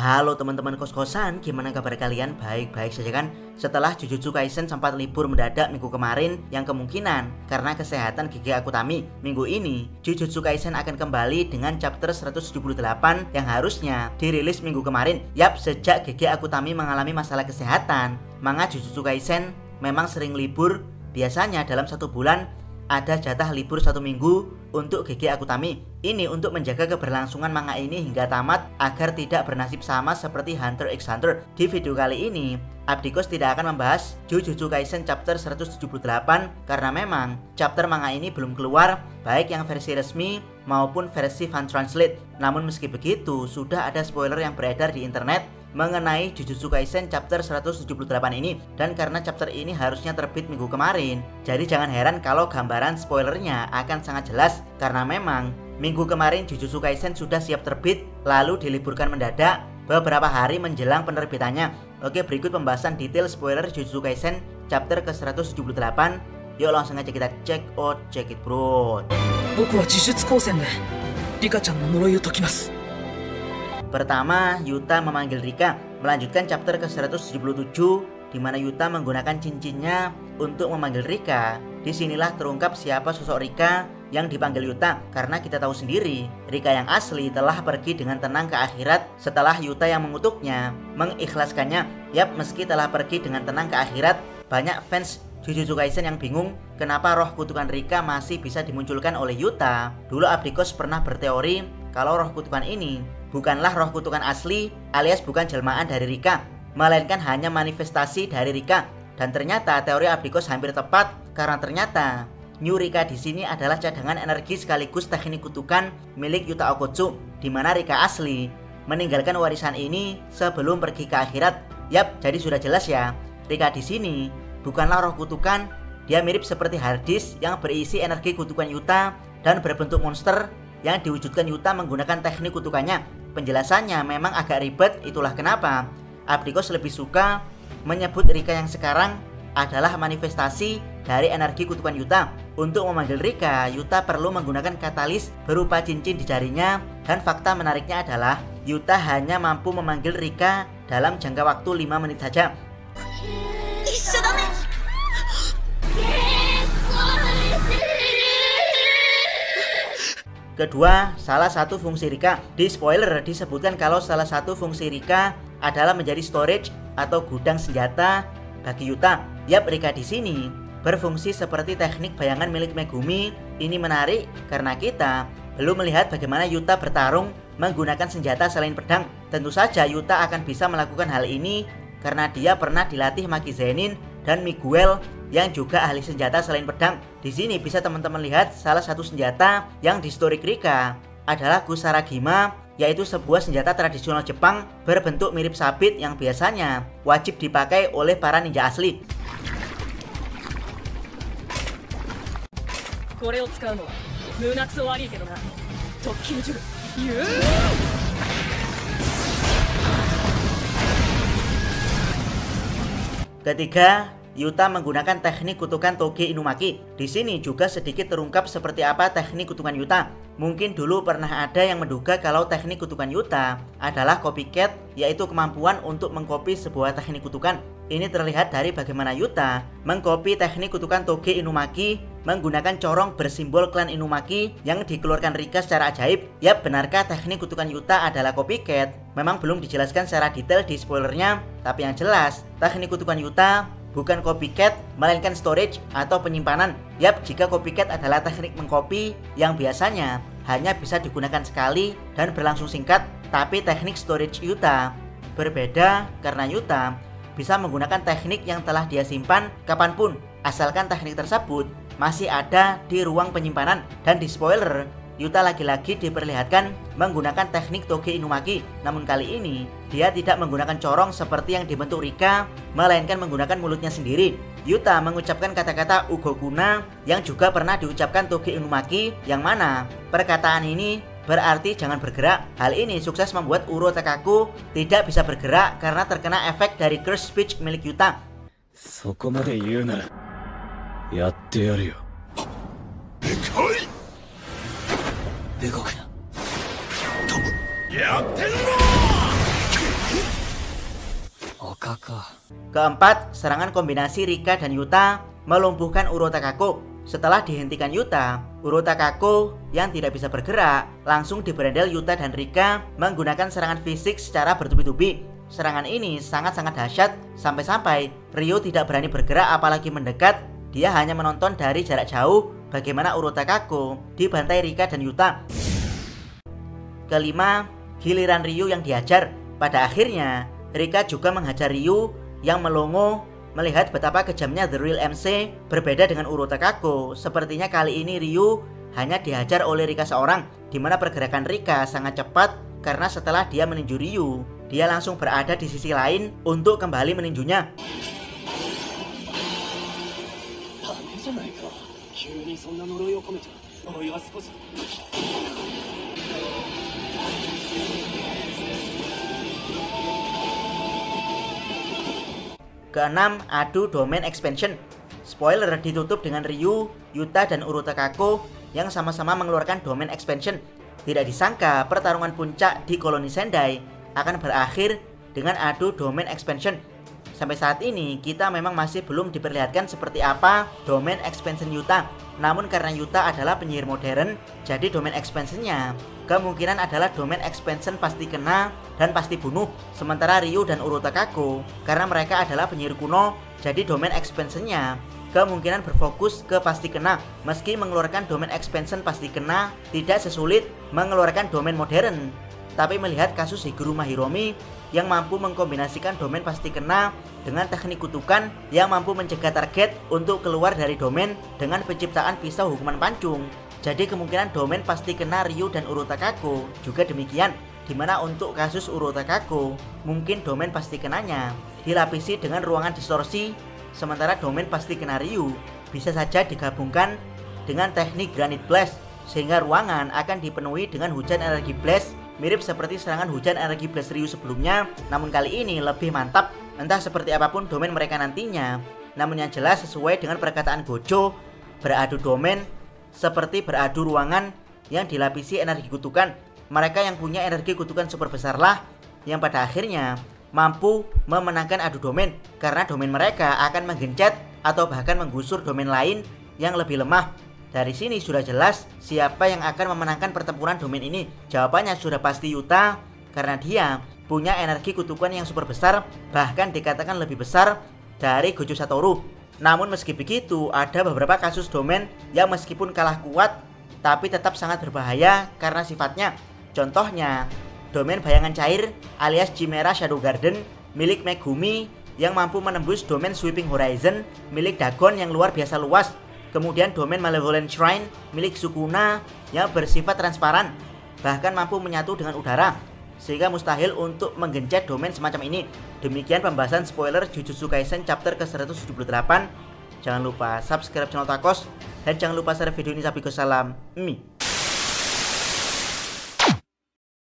Halo teman-teman kos-kosan, gimana kabar kalian? Baik-baik saja kan? Setelah Jujutsu Kaisen sempat libur mendadak minggu kemarin, yang kemungkinan karena kesehatan Gege Akutami, minggu ini Jujutsu Kaisen akan kembali dengan chapter 178 yang harusnya dirilis minggu kemarin. Yap, sejak Gege Akutami mengalami masalah kesehatan, manga Jujutsu Kaisen memang sering libur. Biasanya dalam satu bulan ada jatah libur 1 minggu untuk Gege Akutami. Ini untuk menjaga keberlangsungan manga ini hingga tamat agar tidak bernasib sama seperti Hunter x Hunter. Di video kali ini, Abdikos tidak akan membahas Jujutsu Kaisen chapter 178 karena memang chapter manga ini belum keluar, baik yang versi resmi maupun versi fan translate. Namun meski begitu, sudah ada spoiler yang beredar di internet mengenai Jujutsu Kaisen chapter 178 ini, dan karena chapter ini harusnya terbit minggu kemarin, jadi jangan heran kalau gambaran spoilernya akan sangat jelas karena memang minggu kemarin Jujutsu Kaisen sudah siap terbit lalu diliburkan mendadak beberapa hari menjelang penerbitannya. Oke, berikut pembahasan detail spoiler Jujutsu Kaisen chapter ke 178. Yuk langsung aja kita check it bro. Pertama, Yuta memanggil Rika. Melanjutkan chapter ke 177 di mana Yuta menggunakan cincinnya untuk memanggil Rika. Disinilah terungkap siapa sosok Rika yang dipanggil Yuta, karena kita tahu sendiri Rika yang asli telah pergi dengan tenang ke akhirat setelah Yuta yang mengutuknya mengikhlaskannya. Yap, meski telah pergi dengan tenang ke akhirat, banyak fans Jujutsu Kaisen yang bingung kenapa roh kutukan Rika masih bisa dimunculkan oleh Yuta. Dulu Abdikos pernah berteori kalau roh kutukan ini bukanlah roh kutukan asli alias bukan jelmaan dari Rika, melainkan hanya manifestasi dari Rika. Dan ternyata teori Abdikos hampir tepat karena ternyata New Rika di sini adalah cadangan energi sekaligus teknik kutukan milik Yuta Okkotsu, di mana Rika asli meninggalkan warisan ini sebelum pergi ke akhirat. Yap, jadi sudah jelas ya, Rika di sini bukanlah roh kutukan. Dia mirip seperti hard disk yang berisi energi kutukan Yuta dan berbentuk monster yang diwujudkan Yuta menggunakan teknik kutukannya. Penjelasannya memang agak ribet, itulah kenapa Abdikos lebih suka menyebut Rika yang sekarang adalah manifestasi dari energi kutukan Yuta. Untuk memanggil Rika, Yuta perlu menggunakan katalis berupa cincin di jarinya, dan fakta menariknya adalah Yuta hanya mampu memanggil Rika dalam jangka waktu 5 menit saja. Kedua, salah satu fungsi Rika. Di spoiler disebutkan kalau salah satu fungsi Rika adalah menjadi storage atau gudang senjata bagi Yuta. Yap, Rika di sini berfungsi seperti teknik bayangan milik Megumi. Ini menarik karena kita belum melihat bagaimana Yuta bertarung menggunakan senjata selain pedang. Tentu saja Yuta akan bisa melakukan hal ini karena dia pernah dilatih Maki Zenin dan Miguel yang juga ahli senjata selain pedang. Di sini bisa teman-teman lihat salah satu senjata yang di story Rika adalah Kusaragima, yaitu sebuah senjata tradisional Jepang berbentuk mirip sabit yang biasanya wajib dipakai oleh para ninja asli. Ketiga, Yuta menggunakan teknik kutukan Toge Inumaki. Di sini juga sedikit terungkap seperti apa teknik kutukan Yuta. Mungkin dulu pernah ada yang menduga kalau teknik kutukan Yuta adalah copycat, yaitu kemampuan untuk mengcopy sebuah teknik kutukan. Ini terlihat dari bagaimana Yuta mengcopy teknik kutukan Toge Inumaki menggunakan corong bersimbol klan Inumaki yang dikeluarkan Rika secara ajaib. Yap, benarkah teknik kutukan Yuta adalah copycat? Memang belum dijelaskan secara detail di spoilernya, tapi yang jelas teknik kutukan Yuta bukan copycat, melainkan storage atau penyimpanan. Yap, jika copycat adalah teknik mengcopy yang biasanya hanya bisa digunakan sekali dan berlangsung singkat, tapi teknik storage Yuta berbeda karena Yuta bisa menggunakan teknik yang telah dia simpan kapanpun, asalkan teknik tersebut masih ada di ruang penyimpanan. Dan di spoiler, Yuta lagi-lagi diperlihatkan menggunakan teknik Toge Inumaki. Namun kali ini dia tidak menggunakan corong seperti yang dibentuk Rika, melainkan menggunakan mulutnya sendiri. Yuta mengucapkan kata-kata Ugokuna yang juga pernah diucapkan Toge Inumaki, yang mana perkataan ini berarti jangan bergerak. Hal ini sukses membuat Uro Tekaku tidak bisa bergerak karena terkena efek dari curse speech milik Yuta. Keempat, serangan kombinasi Rika dan Yuta melumpuhkan Urotakako. Setelah dihentikan Yuta, Urotakako yang tidak bisa bergerak langsung diberendel Yuta dan Rika menggunakan serangan fisik secara bertubi-tubi. Serangan ini sangat-sangat dahsyat sampai-sampai Ryo tidak berani bergerak apalagi mendekat. Dia hanya menonton dari jarak jauh bagaimana Urotakako dibantai Rika dan Yuta. Kelima, giliran Ryu yang dihajar. Pada akhirnya, Rika juga menghajar Ryu yang melongo. Melihat betapa kejamnya The Real MC berbeda dengan Urotakako, sepertinya kali ini Ryu hanya dihajar oleh Rika seorang, di mana pergerakan Rika sangat cepat karena setelah dia meninju Ryu, dia langsung berada di sisi lain untuk kembali meninjunya. Keenam, adu domain expansion. Spoiler, ditutup dengan Ryu, Yuta, dan Urotakako yang sama-sama mengeluarkan domain expansion. Tidak disangka pertarungan puncak di koloni Sendai akan berakhir dengan adu domain expansion. Sampai saat ini kita memang masih belum diperlihatkan seperti apa domain expansion Yuta. Namun karena Yuta adalah penyihir modern, jadi domain expansionnya kemungkinan adalah domain expansion pasti kena dan pasti bunuh. Sementara Ryu dan Urotakako karena mereka adalah penyihir kuno, jadi domain expansionnya kemungkinan berfokus ke pasti kena. Meski mengeluarkan domain expansion pasti kena tidak sesulit mengeluarkan domain modern, tapi melihat kasus Higuruma Hiromi yang mampu mengkombinasikan domain pasti kena dengan teknik kutukan yang mampu mencegah target untuk keluar dari domain dengan penciptaan pisau hukuman pancung, jadi kemungkinan domain pasti kena Ryu dan Urotakako juga demikian. Dimana untuk kasus Urotakako mungkin domain pasti kenanya dilapisi dengan ruangan distorsi, sementara domain pasti kena Ryu bisa saja digabungkan dengan teknik Granite Blast, sehingga ruangan akan dipenuhi dengan hujan energi blast, mirip seperti serangan hujan energi blast Ryu sebelumnya, namun kali ini lebih mantap. Entah seperti apapun domain mereka nantinya, namun yang jelas sesuai dengan perkataan Gojo, beradu domain seperti beradu ruangan yang dilapisi energi kutukan. Mereka yang punya energi kutukan super besar lah yang pada akhirnya mampu memenangkan adu domain, karena domain mereka akan menggencet atau bahkan menggusur domain lain yang lebih lemah. Dari sini sudah jelas siapa yang akan memenangkan pertempuran domain ini. Jawabannya sudah pasti Yuta, karena dia punya energi kutukan yang super besar, bahkan dikatakan lebih besar dari Gojo Satoru. Namun meski begitu, ada beberapa kasus domain yang meskipun kalah kuat tapi tetap sangat berbahaya karena sifatnya. Contohnya, domain bayangan cair alias Chimera Shadow Garden milik Megumi yang mampu menembus domain Sweeping Horizon milik Dagon yang luar biasa luas. Kemudian domain Malevolent Shrine milik Sukuna yang bersifat transparan, bahkan mampu menyatu dengan udara, sehingga mustahil untuk menggencet domain semacam ini. Demikian pembahasan spoiler Jujutsu Kaisen chapter ke-178. Jangan lupa subscribe channel Takos dan jangan lupa share video ini. Salam Mi.